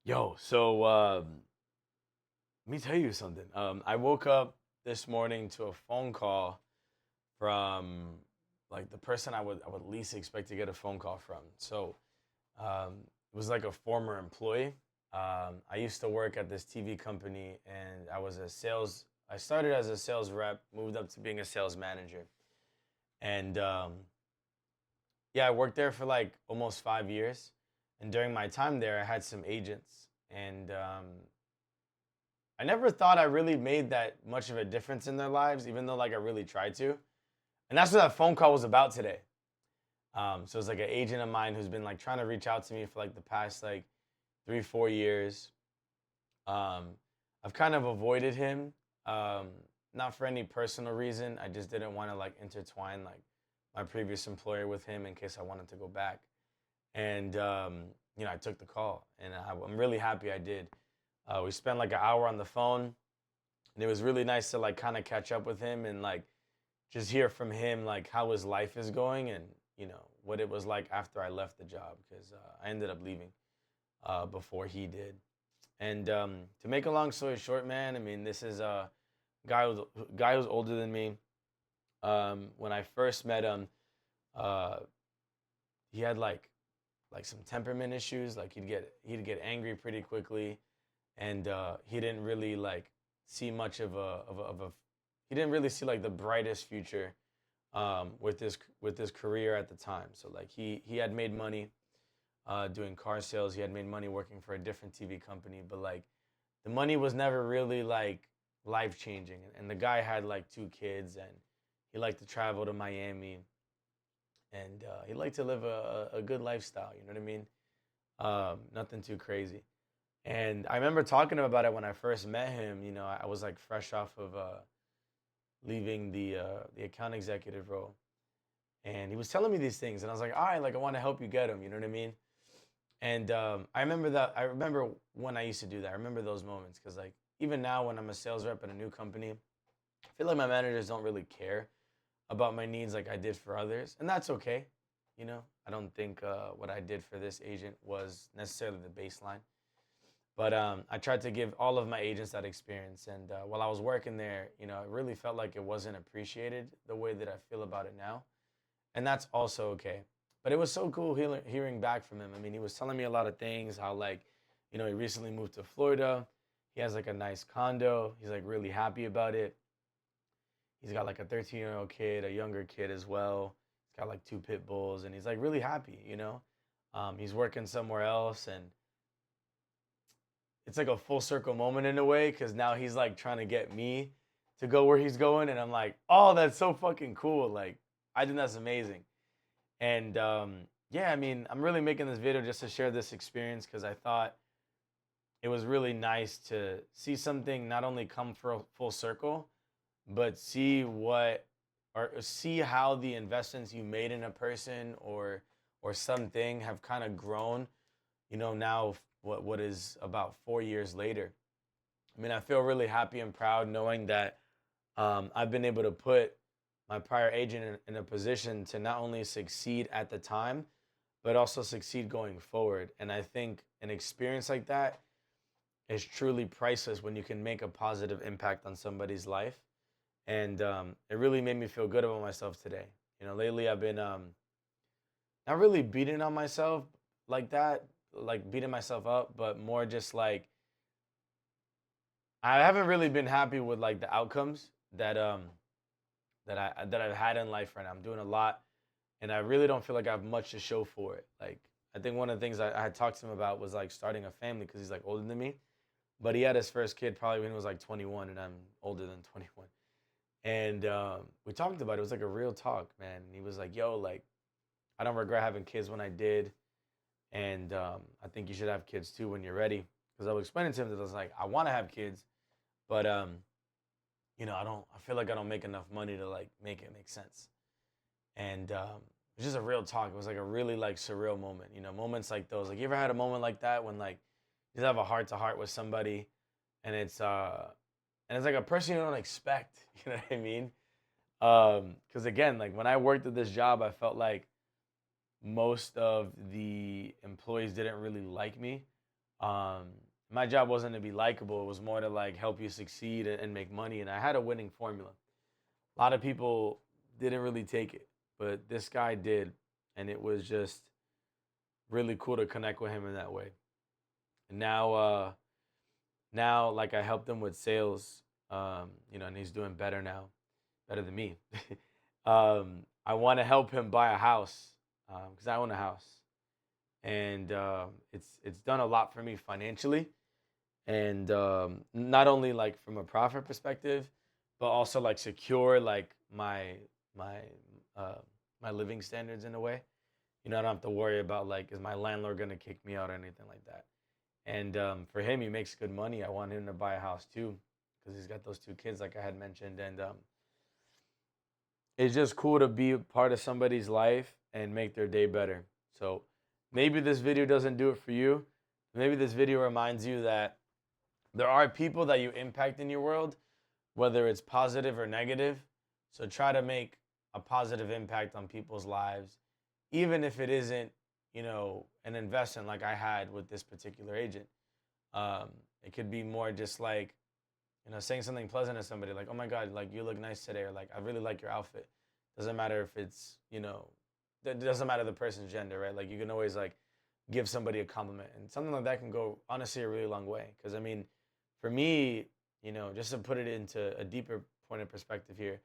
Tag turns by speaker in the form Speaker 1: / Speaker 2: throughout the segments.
Speaker 1: Let me tell you something. I woke up this morning to a phone call from like the person I would least expect to get a phone call from. It was like a former employee. I used to work at this TV company, and I was a sales. I started as a sales rep, moved up to being a sales manager, and yeah, I worked there for like almost 5 years. And during my time there, I had some agents, and I never thought I really made that much of a difference in their lives, even though like I really tried to. And that's what that phone call was about today. So it's like an agent of mine who's been like trying to reach out to me for like the past like 3, 4 years. Um, I've kind of avoided him, um, not for any personal reason. I just didn't want to like intertwine like my previous employer with him in case I wanted to go back. And I took the call, and I'm really happy I did. We spent like an hour on the phone, and it was really nice to like kind of catch up with him and like just hear from him like how his life is going, and what it was like after I left the job, because I ended up leaving before he did. And to make a long story short, man, I mean, this is a guy who's older than me. When I first met him, uh, he had like some temperament issues. Like he'd get angry pretty quickly, and he didn't really like see much of a he didn't really see like the brightest future with his career at the time. So like he had made money doing car sales. He had made money working for a different TV company, but like the money was never really like life changing. And the guy had like 2 kids, and he liked to travel to Miami, and he liked to live a good lifestyle. You know what I mean? Nothing too crazy. And I remember talking to him about it when I first met him. I was like fresh off of leaving the account executive role, and he was telling me these things, and I was like, all right, like I want to help you get them. You know what I mean? And I remember that. I remember when I used to do that. I remember those moments because like even now when I'm a sales rep at a new company, I feel like my managers don't really care about my needs like I did for others, and that's okay. I don't think what I did for this agent was necessarily the baseline. But I tried to give all of my agents that experience. And while I was working there, it really felt like it wasn't appreciated the way that I feel about it now. And that's also okay. But it was so cool hearing back from him. I mean, he was telling me a lot of things, how, like, he recently moved to Florida. He has like a nice condo. He's like really happy about it. He's got like a 13-year-old kid, a younger kid as well. He's got like 2 pit bulls, and he's like really happy. He's working somewhere else, and it's like a full circle moment in a way because now he's like trying to get me to go where he's going, and I'm like, oh, that's so fucking cool. Like, I think that's amazing. And yeah, I mean, I'm really making this video just to share this experience because I thought it was really nice to see something not only come for a full circle, but see how the investments you made in a person or something have kind of grown. Now what is about 4 years later. I mean, I feel really happy and proud knowing that I've been able to put my prior agent in a position to not only succeed at the time, but also succeed going forward. And I think an experience like that is truly priceless when you can make a positive impact on somebody's life. And it really made me feel good about myself today. Lately I've been not really beating on myself like that, like beating myself up, but more just like I haven't really been happy with like the outcomes that I've had in life right now. I'm doing a lot, and I really don't feel like I have much to show for it. Like I think one of the things I had talked to him about was like starting a family because he's like older than me, but he had his first kid probably when he was like 21, and I'm older than 21. And we talked about it. It was like a real talk, man. And he was like, "Yo, like I don't regret having kids when I did, and I think you should have kids too when you're ready." Because I was explaining to him that I was like, I want to have kids, but I don't. I feel like I don't make enough money to like make it make sense. And it was just a real talk. It was like a really like surreal moment. Moments like those. Like you ever had a moment like that when like you just have a heart to heart with somebody, and it's like a person you don't expect. You know what I mean? Because again, like when I worked at this job, I felt like most of the employees didn't really like me. Um, my job wasn't to be likable. It was more to like help you succeed and make money. And I had a winning formula. A lot of people didn't really take it, but this guy did, and it was just really cool to connect with him in that way. And now like I helped him with sales, and he's doing better now, better than me. I want to help him buy a house because I own a house, and it's done a lot for me financially, and not only like from a profit perspective, but also like secure like my uh, my living standards in a way. I don't have to worry about like is my landlord gonna kick me out or anything like that. And for him, he makes good money. I want him to buy a house too because he's got those two kids, like I had mentioned, and it's just cool to be a part of somebody's life and make their day better. So maybe this video doesn't do it for you. Maybe this video reminds you that there are people that you impact in your world, whether it's positive or negative. So try to make a positive impact on people's lives, even if it isn't, an investment like I had with this particular agent. Um, it could be more just like, saying something pleasant to somebody, like, "Oh my God, like you look nice today," or like, "I really like your outfit." Doesn't matter if it's, it doesn't matter the person's gender, right? Like you can always like give somebody a compliment, and something like that can go honestly a really long way. Because I mean, for me, just to put it into a deeper point of perspective here,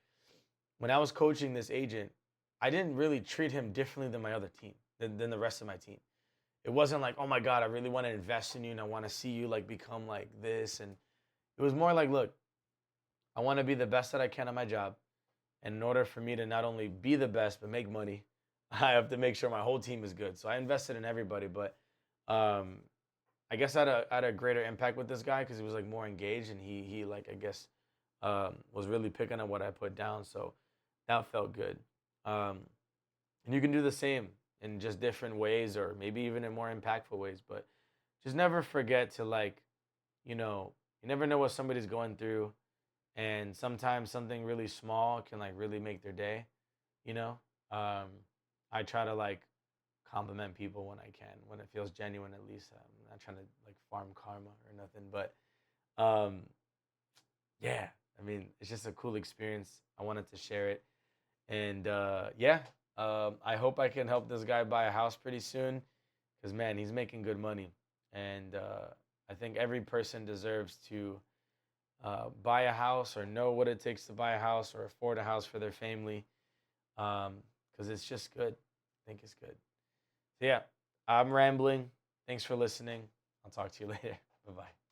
Speaker 1: when I was coaching this agent, I didn't really treat him differently than my other team, than the rest of my team. It wasn't like, "Oh my God, I really want to invest in you and I want to see you like become like this." And it was more like, "Look, I want to be the best that I can at my job. And in order for me to not only be the best, but make money, I have to make sure my whole team is good." So I invested in everybody, but um, I guess I had a greater impact with this guy because he was like more engaged and he like, I guess, was really picking up what I put down. So that felt good. Um, and you can do the same in just different ways or maybe even in more impactful ways. But just never forget to like, you never know what somebody's going through. And sometimes something really small can like really make their day, you know? Um, I try to like compliment people when I can, when it feels genuine at least. I'm not trying to like farm karma or nothing, but um, yeah, I mean, it's just a cool experience. I wanted to share it. And yeah, I hope I can help this guy buy a house pretty soon because, man, he's making good money. And I think every person deserves to buy a house or know what it takes to buy a house or afford a house for their family because it's just good. I think it's good. So, yeah, I'm rambling. Thanks for listening. I'll talk to you later. Bye bye.